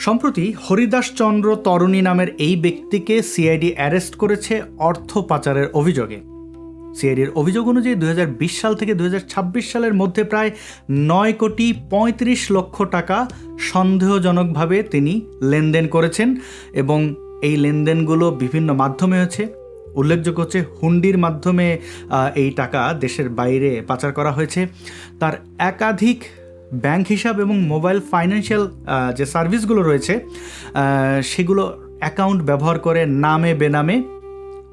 সম্প্রতি হরিদাস চন্দ্র তরণী নামের এই ব্যক্তিকে সিআইডি অ্যারেস্ট করেছে অর্থ পাচারের অভিযোগে। সিআইডির অভিযোগ অনুযায়ী 2020 সাল থেকে 2026 সালের মধ্যে প্রায় 9,35,00,000 টাকা সন্দেহজনকভাবে তিনি লেনদেন করেছেন এবং এই লেনদেনগুলো বিভিন্ন মাধ্যমে হয়েছে। উল্লেখযোগ্য হচ্ছে হুন্ডির মাধ্যমে এই টাকা দেশের বাইরে পাচার করা হয়েছে। তার একাধিক ব্যাংক হিসাব এবং মোবাইল ফাইন্যান্সিয়াল যে সার্ভিসগুলো রয়েছে সেগুলো অ্যাকাউন্ট ব্যবহার করে নামে বেনামে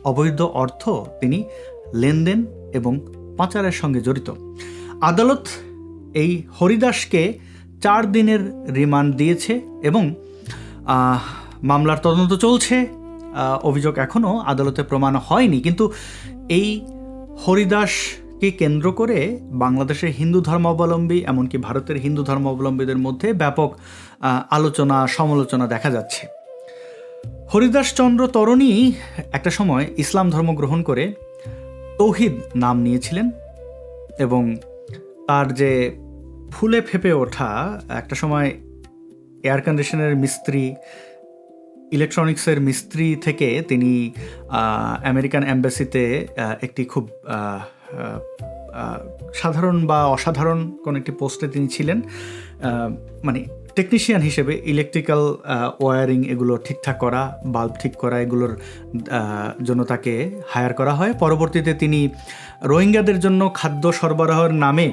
অবৈধ অর্থ তিনি লেনদেন এবং পাচারের সঙ্গে জড়িত। আদালত এই হরিদাসকে 4 দিনের রিমান্ড দিয়েছে এবং মামলার তদন্ত চলছে। অভিযোগ এখনও আদালতে প্রমাণ হয়নি, কিন্তু এই হরিদাসকে কেন্দ্র করে বাংলাদেশের হিন্দু ধর্মাবলম্বী এমনকি ভারতের হিন্দু ধর্মাবলম্বীদের মধ্যে ব্যাপক আলোচনা সমালোচনা দেখা যাচ্ছে। হরিদাস চন্দ্র তরণী একটা সময় ইসলাম ধর্ম গ্রহণ করে তৌহিদ নাম নিয়েছিলেন এবং তার যে ফুলে ফেপে ওঠা, একটা সময় এয়ার কন্ডিশনের মিস্ত্রি, ইলেকট্রনিক্সের মিস্ত্রি থেকে তিনি আমেরিকান এম্বাসিতে একটি খুব সাধারণ বা অসাধারণ কোনো একটি পোস্টে তিনি ছিলেন, মানে টেকনিশিয়ান হিসেবে ইলেকট্রিক্যাল ওয়্যারিং এগুলো ঠিকঠাক করা, বাল্ব ঠিক করা, এগুলোর জন্য তাকে হায়ার করা হয়। পরবর্তীতে তিনি রোহিঙ্গাদের জন্য খাদ্য সরবরাহের নামে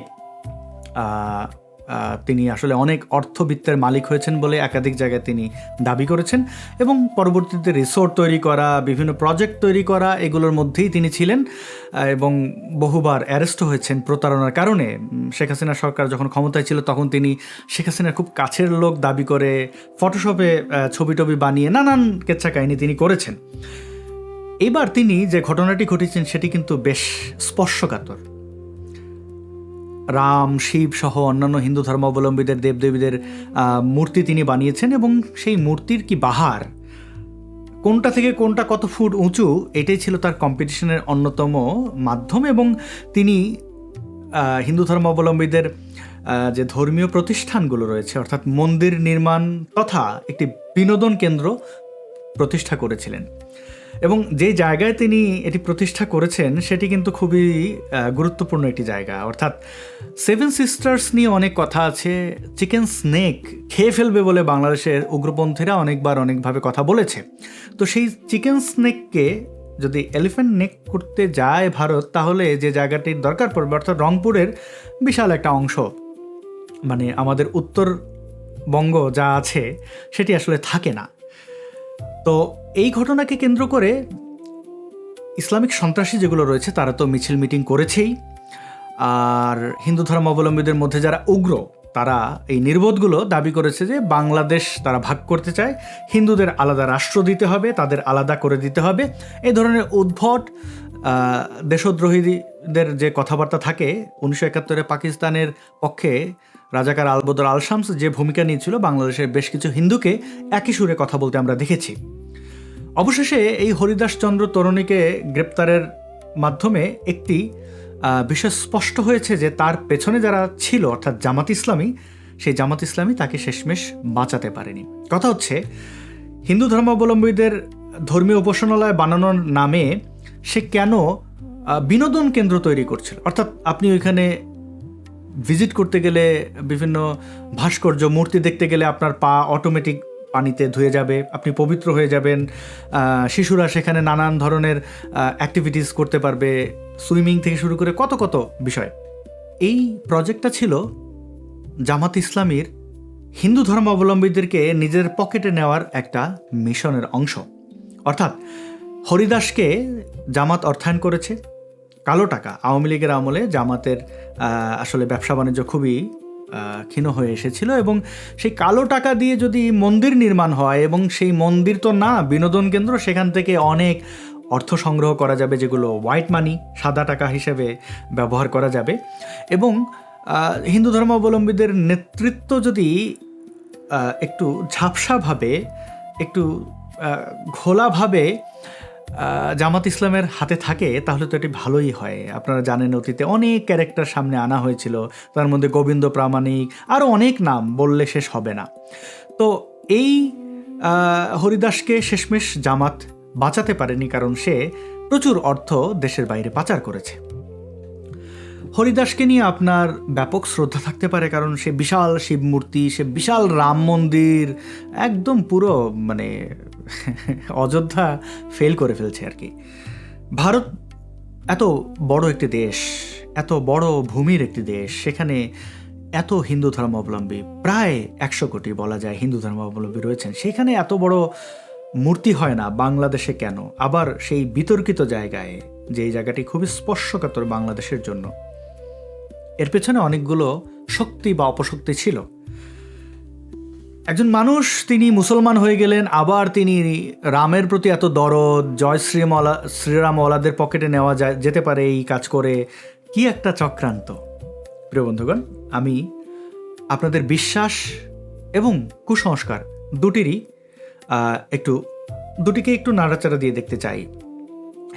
তিনি আসলে অনেক অর্থবিত্তের মালিক হয়েছেন বলে একাধিক জায়গায় তিনি দাবি করেছেন এবং পরবর্তীতে রিসোর্ট তৈরি করা, বিভিন্ন প্রজেক্ট তৈরি করা, এগুলোর মধ্যেই তিনি ছিলেন এবং বহুবার অ্যারেস্ট হয়েছেন প্রতারণার কারণে। শেখ হাসিনা সরকার যখন ক্ষমতায় ছিল তখন তিনি শেখ হাসিনার খুব কাছের লোক দাবি করে ফটোশপে ছবি টবি বানিয়ে নানান কেচ্ছা কাহিনী তিনি করেছেন। এবার তিনি যে ঘটনাটি ঘটিয়েছেন সেটি কিন্তু বেশ স্পর্শকাতর। রাম, শিব সহ অন্যান্য হিন্দু ধর্মাবলম্বীদের দেবদেবীদের মূর্তি তিনি বানিয়েছেন এবং সেই মূর্তির কি বাহার, কোনটা থেকে কোনটা কত ফুট উঁচু, এটাই ছিল তার কম্পিটিশনের অন্যতম মাধ্যম। এবং তিনি হিন্দু ধর্মাবলম্বীদের যে ধর্মীয় প্রতিষ্ঠানগুলো রয়েছে অর্থাৎ মন্দির নির্মাণ তথা একটি বিনোদন কেন্দ্র প্রতিষ্ঠা করেছিলেন এবং যে জায়গায় তিনি এটি প্রতিষ্ঠা করেছেন সেটি কিন্তু খুবই গুরুত্বপূর্ণ একটি জায়গা। অর্থাৎ 7 সিস্টার্স নিয়ে অনেক কথা আছে। চিকেন স্নেক খেয়ে ফেলবে বলে বাংলাদেশের উগ্রপন্থীরা অনেকবার অনেকভাবে কথা বলেছে। তো সেই চিকেন স্নেককে যদি এলিফ্যান্ট নেক করতে যায় ভারত, তাহলে যে জায়গাটির দরকার পড়বে অর্থাৎ রংপুরের বিশাল একটা অংশ, মানে আমাদের উত্তরবঙ্গ যা আছে সেটি আসলে থাকে না। তো এই ঘটনাকে কেন্দ্র করে ইসলামিক সন্ত্রাসী যেগুলো রয়েছে তারা তো মিছিল মিটিং করেছেই, আর হিন্দু ধর্মাবলম্বীদের মধ্যে যারা উগ্র তারা এই নির্বোধগুলো দাবি করেছে যে বাংলাদেশ তারা ভাগ করতে চায়, হিন্দুদের আলাদা রাষ্ট্র দিতে হবে, তাদের আলাদা করে দিতে হবে। এই ধরনের উদ্ভট দেশদ্রোহীদের যে কথাবার্তা থাকে, 1971-এ পাকিস্তানের পক্ষে রাজাকার আলবদর আল শামস যে ভূমিকা নিয়েছিল, বাংলাদেশের বেশ কিছু হিন্দুকে একই সুরে কথা বলতে আমরা দেখেছি। অবশেষে এই হরিদাস চন্দ্র তরণীকে গ্রেপ্তারের মাধ্যমে একটি বিষয় স্পষ্ট হয়েছে যে তার পেছনে যারা ছিল অর্থাৎ জামাত ইসলামী, সেই জামাত ইসলামী তাকে শেষমেশ বাঁচাতে পারেনি। কথা হচ্ছে হিন্দু ধর্মাবলম্বীদের ধর্মীয় উপাসনালয় বানানোর নামে সে কেন বিনোদন কেন্দ্র তৈরি করছিল। অর্থাৎ আপনি ওইখানে ভিজিট করতে গেলে, বিভিন্ন ভাস্কর্য মূর্তি দেখতে গেলে আপনার পা অটোমেটিক পানিতে ধুয়ে যাবে, আপনি পবিত্র হয়ে যাবেন। শিশুরা সেখানে নানান ধরনের অ্যাক্টিভিটিস করতে পারবে, সুইমিং থেকে শুরু করে কত কত বিষয়। এই প্রজেক্টটা ছিল জামাত ইসলামীর হিন্দু ধর্মাবলম্বীদেরকে নিজের পকেটে নেওয়ার একটা মিশনের অংশ। অর্থাৎ হরিদাসকে জামাত অর্থায়ন করেছে, কালো টাকা। আওয়ামী লীগের আমলে জামাতের আসলে ব্যবসা বাণিজ্য খুবই ক্ষীণ হয়ে এসেছিল এবং সেই কালো টাকা দিয়ে যদি মন্দির নির্মাণ হয় এবং সেই মন্দির তো না বিনোদন কেন্দ্র, সেখান থেকে অনেক অর্থ সংগ্রহ করা যাবে যেগুলো হোয়াইট মানি, সাদা টাকা হিসেবে ব্যবহার করা যাবে। এবং হিন্দু ধর্মাবলম্বীদের নেতৃত্ব যদি একটু ঝাপসাভাবে, একটু ঘোলাভাবে জামাত ইসলামের হাতে থাকে তাহলে তো এটি ভালোই হয়। আপনারা জানেন অতীতে অনেক ক্যারেক্টার সামনে আনা হয়েছিল, তার মধ্যে গোবিন্দ প্রামাণিক, আরও অনেক নাম বললে শেষ হবে না। তো এই হরিদাসকে শেষমেশ জামাত বাঁচাতে পারেনি, কারণ সে প্রচুর অর্থ দেশের বাইরে পাচার করেছে। হরিদাসকে নিয়ে আপনার ব্যাপক শ্রদ্ধা থাকতে পারে, কারণ সে বিশাল শিব মূর্তি, সে বিশাল রাম মন্দির, একদম পুরো মানে অযোধ্যা ফেল করে ফেলছে আর কি। ভারত এত বড় একটি দেশ, এত বড় ভূমির একটি দেশ, সেখানে এত হিন্দু ধর্মাবলম্বী, প্রায় 100 কোটি বলা যায় হিন্দু ধর্মাবলম্বী রয়েছেন, সেখানে এত বড় মূর্তি হয় না বাংলাদেশে কেন? আবার সেই বিতর্কিত জায়গায়, যেই জায়গাটি খুবই স্পর্শকাতর বাংলাদেশের জন্য। এর পেছনে অনেকগুলো শক্তি বা অপশক্তি ছিল। একজন মানুষ, তিনি মুসলমান হয়ে গেলেন, আবার তিনি রামের প্রতি এত দরদ, জয় শ্রীরাম ওয়ালাদের পকেটে নেওয়া যেতে পারে এই কাজ করে, কি একটা চক্রান্ত। প্রিয় বন্ধুগণ, আমি আপনাদের বিশ্বাস এবং কুসংস্কার দুটিকে একটু নাড়াচাড়া দিয়ে দেখতে চাই।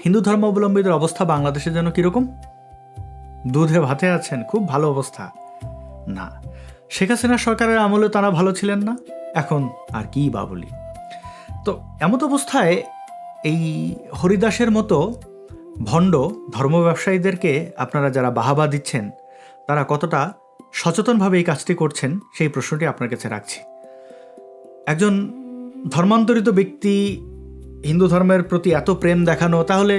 হিন্দু ধর্মাবলম্বীদের অবস্থা বাংলাদেশের জন্য কীরকম? দুধে ভাতে আছেন, খুব ভালো অবস্থা না। শেখ হাসিনা সরকারের আমলে তারা ভালো ছিলেন না, এখন আর কি বা বলি। তো এমত অবস্থায় এই হরিদাসের মতো ভণ্ড ধর্ম ব্যবসায়ীদেরকে আপনারা যারা বাহাবা দিচ্ছেন, তারা কতটা সচেতনভাবে এই কাজটি করছেন সেই প্রশ্নটি আপনার কাছে রাখছি। একজন ধর্মান্তরিত ব্যক্তি হিন্দু ধর্মের প্রতি এত প্রেম দেখানো, তাহলে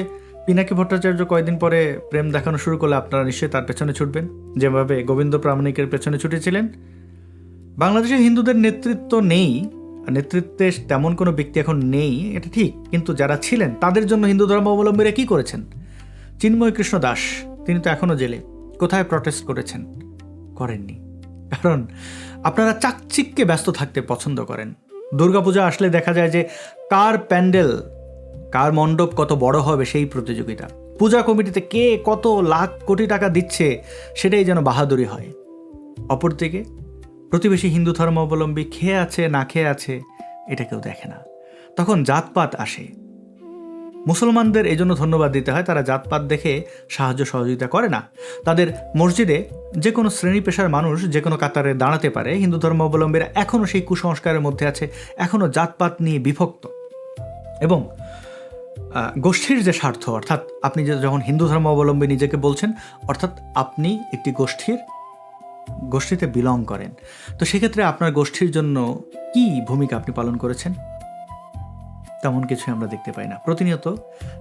পিনাকি ভট্টাচার্য কয়েকদিন পরে প্রেম দেখানো শুরু করলে আপনারা নিশ্চয়ই তার পেছনে ছুটবেন, যেভাবে গোবিন্দ প্রামাণিকের পেছনে ছুটেছিলেন। বাংলাদেশে হিন্দুদের নেতৃত্ব নেই, নেতৃত্বে তেমন কোনো ব্যক্তি এখন নেই, এটা ঠিক, কিন্তু যারা ছিলেন তাদের জন্য হিন্দু ধর্মাবলম্বীরা কী করেছেন? চিন্ময় কৃষ্ণ দাস, তিনি তো এখনও জেলে, কোথায় প্রটেস্ট করেছেন? করেননি, কারণ আপনারা চাকচিক্যে ব্যস্ত থাকতে পছন্দ করেন। দুর্গাপূজা আসলে দেখা যায় যে কার প্যান্ডেল, কার মণ্ডপ কত বড় হবে সেই প্রতিযোগিতা, পূজা কমিটিতে কে কত লাখ কোটি টাকা দিচ্ছে সেটাই যেন বাহাদুরি হয়। অপরদিকে প্রতিবেশী হিন্দু ধর্মাবলম্বী খেয়ে আছে না খেয়ে আছে এটা কেউ দেখে না, তখন জাতপাত আসে। মুসলমানদের এই জন্য ধন্যবাদ দিতে হয়, তারা জাতপাত দেখে সাহায্য সহযোগিতা করে না। তাদের মসজিদে যে কোনো শ্রেণী পেশার মানুষ যে কোনো কাতারে দাঁড়াতে পারে। হিন্দু ধর্মাবলম্বীরা এখনও সেই কুসংস্কারের মধ্যে আছে, এখনও জাতপাত নিয়ে বিভক্ত। এবং গোষ্ঠীর যে স্বার্থ, অর্থাৎ আপনি যখন হিন্দু ধর্মাবলম্বী নিজেকে বলছেন, অর্থাৎ আপনি একটি গোষ্ঠীতে বিলং করেন, তো সেক্ষেত্রে আপনার গোষ্ঠীর জন্য কি ভূমিকা আপনি পালন করেছেন? তেমন কিছু আমরা দেখতে পাই না। প্রতিনিয়ত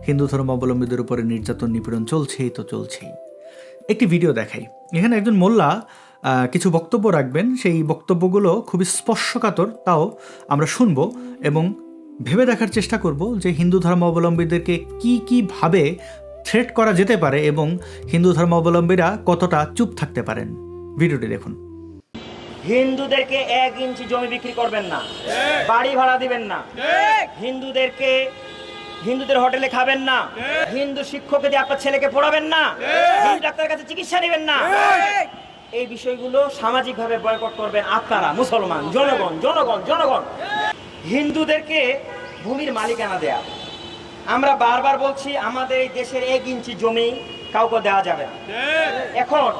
হিন্দু ধর্মাবলম্বীদের উপরে নির্যাতন নিপীড়ন চলছেই। একটি ভিডিও দেখাই, এখানে একজন মোল্লা কিছু বক্তব্য রাখবেন, সেই বক্তব্যগুলো খুবই স্পর্শকাতর, তাও আমরা শুনব এবং ভেবে দেখার চেষ্টা করব যে হিন্দু ধর্মাবলম্বীদেরকে কীভাবে থ্রেট করা যেতে পারে এবং হিন্দু ধর্মাবলম্বীরা কতটা চুপ থাকতে পারেন। ভিডিওটি দেখুন। হিন্দুদেরকে 1 ইঞ্চি জমি বিক্রি করবেন না, বাড়ি ভাড়া দিবেন না, হিন্দুদের হোটেলে খাবেন না, হিন্দু শিক্ষককে দিয়ে আপনার ছেলেকে পড়াবেন না, হিন্দু ডাক্তারের কাছে চিকিৎসা নেবেন না। এই বিষয়গুলো সামাজিকভাবে বয়কট করবেন আপনারা মুসলমান জনগণ। হিন্দুদেরকে ভূমির মালিকানা দেয়া, আমরা বারবার বলছি আমাদের এই দেশের 1 ইঞ্চি জমি কাউকে দেওয়া যাবে না। এখন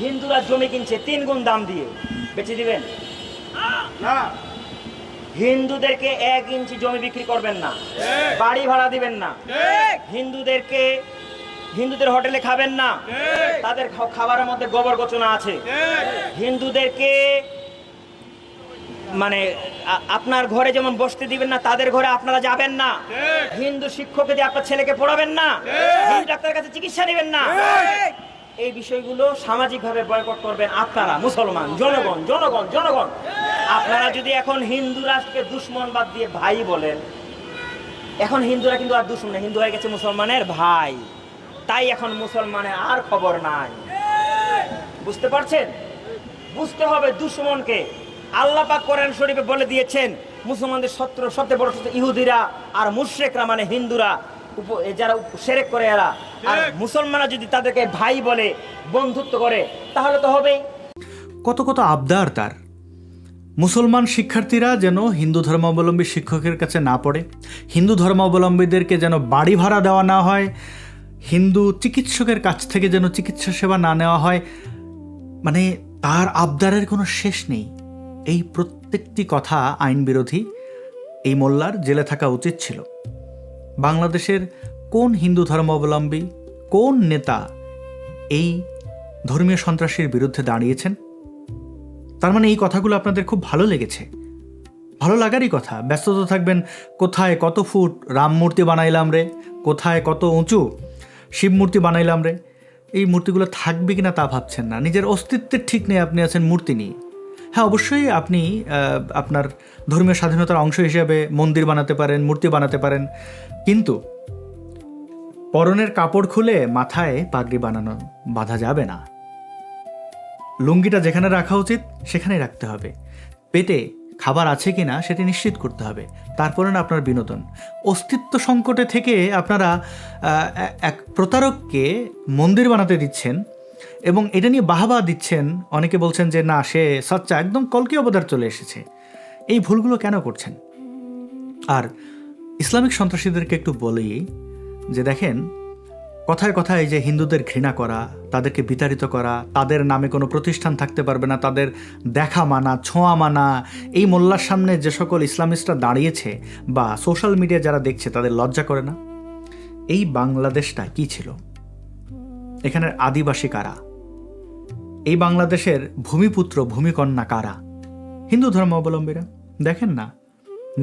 হিন্দুরা জমি কিনছে 3 গুণ দাম দিয়ে, বেচে দিবেন না। হিন্দুদেরকে 1 ইঞ্চি জমি বিক্রি করবেন না, বাড়ি ভাড়া দিবেন না, হিন্দুদের হোটেলে খাবেন না, তাদের খাবারের মধ্যে গোবর গোচনা আছে। হিন্দুদেরকে মানে আপনার ঘরে যেমন বসতে দিবেন না, তাদের ঘরে আপনারা যাবেন না। হিন্দু শিক্ষককে দিয়ে আপনার ছেলেকে পড়াবেন না, হিন্দু ডাক্তারের কাছে চিকিৎসা নেবেন না। এই বিষয়গুলো সামাজিকভাবে বয়কট করবেন আপনারা মুসলমান জনগণ। আপনারা যদি এখন হিন্দু রাষ্ট্রকে দুশ্মন বাদ দিয়ে ভাই বলেন, এখন হিন্দুরা কিন্তু আর দুশ্মন না, হিন্দু হয়ে গেছে মুসলমানের ভাই, তাই এখন মুসলমানের আর খবর নাই। বুঝতে পারছেন? বুঝতে হবে দুশ্মনকে। আল্লাহ পাক কোরআন শরীফে বলে দিয়েছেন মুসলমানদের শত্রু সবচেয়ে বড় শত্রু ইহুদিরা আর মুশরিকরা, মানে হিন্দুরা, যারা শিরক করে এরা। আর মুসলমানরা যদি তাদেরকে ভাই বলে, বন্ধুত্ব করে, তাহলে তো হবেই। কত আবদার তার। মুসলমান শিক্ষার্থীরা যেন হিন্দু ধর্মাবলম্বী শিক্ষকের কাছে না পড়ে, হিন্দু ধর্মাবলম্বীদেরকে যেন বাড়ি ভাড়া দেওয়া না হয়, হিন্দু চিকিৎসকের কাছ থেকে যেন চিকিৎসা সেবা না নেওয়া হয়, মানে তার আবদারের কোনো শেষ নেই। এই প্রত্যেকটি কথা আইন বিরোধী। এই মোল্লার জেলে থাকা উচিত ছিল। বাংলাদেশের কোন হিন্দু ধর্মাবলম্বী, কোন নেতা এই ধর্মীয় সন্ত্রাসীর বিরুদ্ধে দাঁড়িয়েছেন? তার মানে এই কথাগুলো আপনাদের খুব ভালো লেগেছে। ভালো লাগারই কথা। ব্যস্ত থাকবেন কোথায় কত ফুট রাম মূর্তি বানাইলাম রে, কোথায় কত উঁচু শিব মূর্তি বানাইলাম রে। এই মূর্তিগুলো থাকবে কিনা তা ভাবছেন না। নিজের অস্তিত্বের ঠিক নেই, আপনি আছেন মূর্তি নিয়ে। হ্যাঁ, অবশ্যই আপনি আপনার ধর্মীয় স্বাধীনতার অংশ হিসেবে মন্দির বানাতে পারেন, মূর্তি বানাতে পারেন, কিন্তু পরনের কাপড় খুলে মাথায় পাগড়ি বানানো বাধা যাবে না। লুঙ্গিটা যেখানে রাখা উচিত সেখানেই রাখতে হবে। পেটে খাবার আছে কিনা সেটি নিশ্চিত করতে হবে। তারপরে না আপনার বিনোদন। অস্তিত্ব সংকটে থেকে আপনারা এক প্রতারককে মন্দির বানাতে দিচ্ছেন এবং এটা নিয়ে বাহাবা দিচ্ছেন। অনেকে বলছেন যে না, সে সচ্চা, একদম কলকি অবতার চলে এসেছে। এই ভুলগুলো কেন করছেন? আর ইসলামিক সন্ত্রাসীদেরকে একটু বলি যে দেখেন, কথায় কথায় যে হিন্দুদের ঘৃণা করা, তাদেরকে বিতাড়িত করা, তাদের নামে কোনো প্রতিষ্ঠান থাকতে পারবে না, তাদের দেখা মানা, ছোঁয়া মানা, এই মোল্লার সামনে যে সকল ইসলামিস্টরা দাঁড়িয়েছে বা সোশ্যাল মিডিয়া যারা দেখছে তাদের লজ্জা করে না? এই বাংলাদেশটা কি ছিল? এখানের আদিবাসী কারা? এই বাংলাদেশের ভূমিপুত্র ভূমিকন্যা কারা? হিন্দু ধর্মাবলম্বীরা। দেখেন না,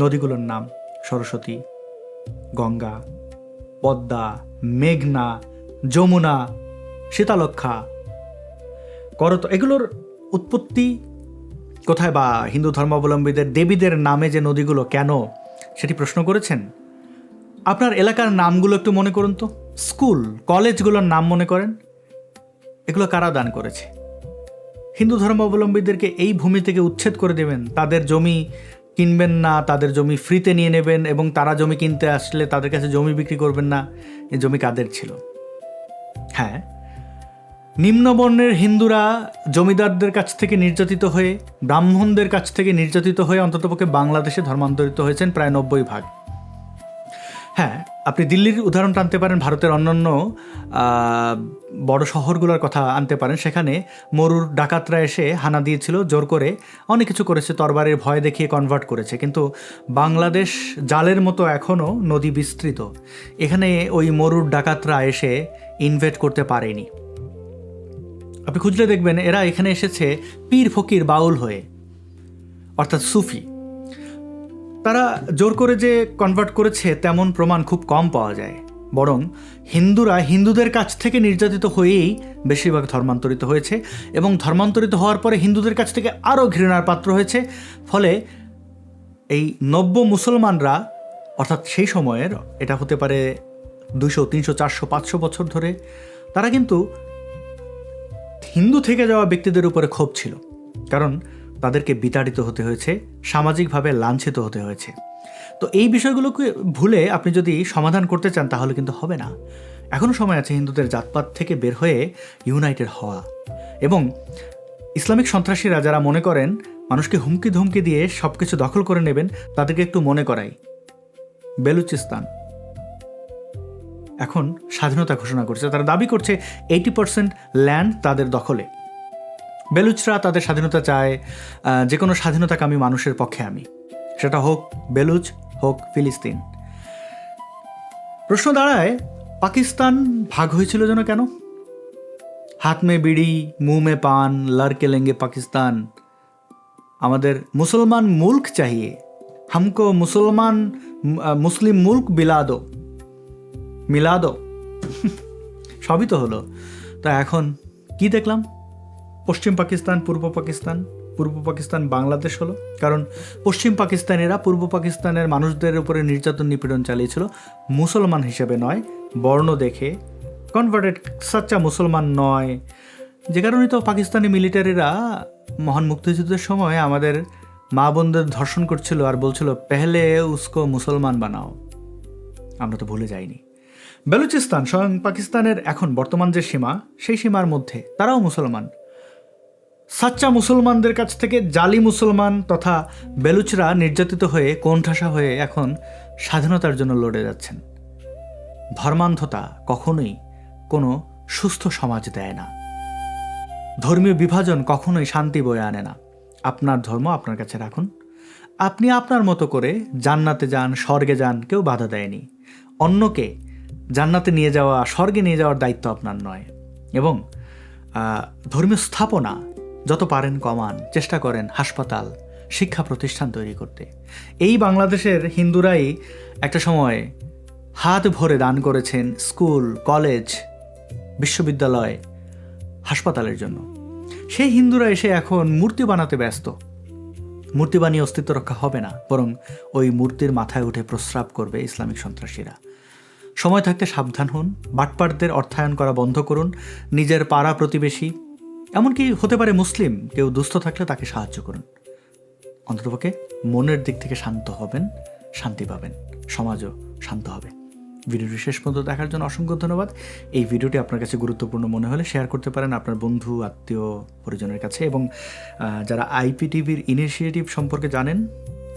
নদীগুলোর নাম সরস্বতী, গঙ্গা, পদ্মা, মেঘনা, যমুনা, শীতালক্ষা, করত, এগুলোর উৎপত্তি কোথায়? বা হিন্দু ধর্মাবলম্বীদের দেবীদের নামে যে নদীগুলো কেন, সেটি প্রশ্ন করেছেন? আপনার এলাকার নামগুলো একটু মনে করুন তো। স্কুল কলেজগুলোর নাম মনে করেন। এগুলো কারা দান করেছে? হিন্দু ধর্মাবলম্বীদেরকে এই ভূমি থেকে উচ্ছেদ করে দেবেন, তাদের জমি কিনবেন না, তাদের জমি ফ্রিতে নিয়ে নেবেন এবং তারা জমি কিনতে আসলে তাদের কাছে জমি বিক্রি করবেন না। এই জমি কাদের ছিল? হ্যাঁ, নিম্নবর্ণের হিন্দুরা জমিদারদের কাছ থেকে নির্যাতিত হয়ে, ব্রাহ্মণদের কাছ থেকে নির্যাতিত হয়ে অন্ততপক্ষে বাংলাদেশে ধর্মান্তরিত হয়েছেন প্রায় 90%। হ্যাঁ, আপনি দিল্লির উদাহরণ টানতে পারেন, ভারতের অন্যান্য বড় শহরগুলোর কথা আনতে পারেন। সেখানে মরুর ডাকাতরা এসে হানা দিয়েছিল, জোর করে অনেক কিছু করেছে, তরবারির ভয় দেখিয়ে কনভার্ট করেছে। কিন্তু বাংলাদেশ জালের মতো এখনও নদী বিস্তৃত, এখানে ওই মরুর ডাকাতরা এসে ইনভেট করতে পারেনি। আপনি খুঁজলে দেখবেন এরা এখানে এসেছে পীর ফকির বাউল হয়ে, অর্থাৎ সুফি। তারা জোর করে যে কনভার্ট করেছে তেমন প্রমাণ খুব কম পাওয়া যায়। বরং হিন্দুরা হিন্দুদের কাছ থেকে নির্যাতিত হয়েই বেশিরভাগ ধর্মান্তরিত হয়েছে এবং ধর্মান্তরিত হওয়ার পরে হিন্দুদের কাছ থেকে আরও ঘৃণার পাত্র হয়েছে। ফলে এই নব্য মুসলমানরা, অর্থাৎ সেই সময়ের, এটা হতে পারে 200, 300, 400, 500 বছর ধরে, তারা কিন্তু হিন্দু থেকে যাওয়া ব্যক্তিদের উপরে ক্ষোভ ছিল, কারণ তাদেরকে বিতাড়িত হতে হয়েছে, সামাজিকভাবে লাঞ্ছিত হতে হয়েছে। তো এই বিষয়গুলোকে ভুলে আপনি যদি সমাধান করতে চান তাহলে কিন্তু হবে না। এখনও সময় আছে হিন্দুদের জাতপাত থেকে বের হয়ে ইউনাইটেড হওয়া। এবং ইসলামিক সন্ত্রাসীরা যারা মনে করেন মানুষকে হুমকি ধমকি দিয়ে সব কিছু দখল করে নেবেন, তাদেরকে একটু মনে করাই, বেলুচিস্তান এখন স্বাধীনতা ঘোষণা করছে। তারা দাবি করছে 80% ল্যান্ড তাদের দখলে। বেলুচরা তাদের স্বাধীনতা চায়, যে কোনো স্বাধীনতাকামী মানুষের পক্ষে আমি, সেটা হোক বেলুচ, হোক ফিলিস্তিন। প্রশ্ন দাঁড়ায়, পাকিস্তান ভাগ হয়েছিল যেন কেন? হাত মে বিড়ি মুঁহ মে পান লড়কে লেঙ্গে পাকিস্তান। আমাদের মুসলমান মুল্ক চাহিয়ে, হামকো মুসলিম মুল্ক মিলা দো। সবই তো হলো। তা এখন কি দেখলাম? পশ্চিম পাকিস্তান, পূর্ব পাকিস্তান বাংলাদেশ হলো। কারণ পশ্চিম পাকিস্তানিরা পূর্ব পাকিস্তানের মানুষদের উপরে নির্যাতন নিপীড়ন চালিয়েছিল, মুসলমান হিসেবে নয়, বর্ণ দেখে, কনভার্টেড সাচ্চা মুসলমান নয়। যে কারণে তো পাকিস্তানি মিলিটারিরা মহান মুক্তিযুদ্ধের সময় আমাদের মা বোনদের ধর্ষণ করছিল আর বলছিল পেহলে উসকো মুসলমান বানাও। আমরা তো ভুলে যাইনি। বেলুচিস্তান স্বয়ং পাকিস্তানের এখন বর্তমান যে সীমা, সেই সীমার মধ্যে তারাও মুসলমান। সাচ্চা মুসলমানদের কাছ থেকে জালি মুসলমান তথা বেলুচরা নির্যাতিত হয়ে, কোণঠাসা হয়ে এখন স্বাধীনতার জন্য লড়ে যাচ্ছেন। ধর্মান্ধতা কখনোই কোনো সুস্থ সমাজ দেয় না। ধর্মীয় বিভাজন কখনোই শান্তি বয়ে আনে না। আপনার ধর্ম আপনার কাছে রাখুন। আপনি আপনার মতো করে জান্নাতে যান, স্বর্গে যান, কেউ বাধা দেয়নি। অন্যকে জান্নাতে নিয়ে যাওয়া, স্বর্গে নিয়ে যাওয়ার দায়িত্ব আপনার নয়। এবং ধর্মীয় স্থাপনা যত পারেন কমান, চেষ্টা করেন হাসপাতাল, শিক্ষা প্রতিষ্ঠান তৈরি করতে। এই বাংলাদেশের হিন্দুরাই একটা সময় হাত ভরে দান করেছেন স্কুল, কলেজ, বিশ্ববিদ্যালয়, হাসপাতালের জন্য। সেই হিন্দুরা এসে এখন মূর্তি বানাতে ব্যস্ত। মূর্তি বানিয়ে অস্তিত্ব রক্ষা হবে না, বরং ওই মূর্তির মাথায় উঠে প্রস্রাব করবে ইসলামিক সন্ত্রাসীরা। সময় থাকতে সাবধান হন, বাটপারদের অর্থায়ন করা বন্ধ করুন। নিজের পাড়া প্রতিবেশী, এমনকি হতে পারে মুসলিম, কেউ দুস্থ থাকলে তাকে সাহায্য করুন। অন্ততপক্ষে মনের দিক থেকে শান্ত হবেন, শান্তি পাবেন, সমাজও শান্ত হবে। ভিডিওটি শেষ পর্যন্ত দেখার জন্য অসংখ্য ধন্যবাদ। এই ভিডিওটি আপনার কাছে গুরুত্বপূর্ণ মনে হলে শেয়ার করতে পারেন আপনার বন্ধু, আত্মীয়, পরিজনের কাছে। এবং যারা IPTVর ইনিশিয়েটিভ সম্পর্কে জানেন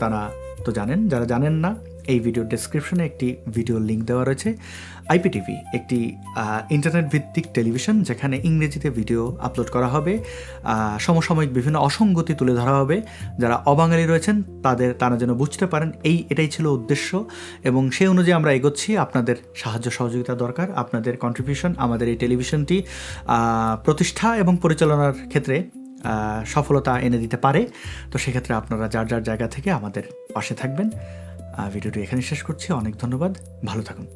তারা তো জানেন, যারা জানেন না, এই ভিডিওর ডেসক্রিপশনে একটি ভিডিও লিঙ্ক দেওয়া রয়েছে। IPTV একটি ইন্টারনেট ভিত্তিক টেলিভিশন, যেখানে ইংরেজিতে ভিডিও আপলোড করা হবে, সমসাময়িক বিভিন্ন অসঙ্গতি তুলে ধরা হবে। যারা অবাঙালি রয়েছেন তারা যেন বুঝতে পারেন, এটাই ছিল উদ্দেশ্য। এবং সেই অনুযায়ী আমরা এগোচ্ছি। আপনাদের সাহায্য সহযোগিতা দরকার, আপনাদের কন্ট্রিবিউশন আমাদের এই টেলিভিশনটি প্রতিষ্ঠা এবং পরিচালনার ক্ষেত্রে সফলতা এনে দিতে পারে। তো সেক্ষেত্রে আপনারা যার যার জায়গা থেকে আমাদের পাশে থাকবেন। ভিডিওটি এখানে শেষ করছি। অনেক ধন্যবাদ, ভালো থাকুন।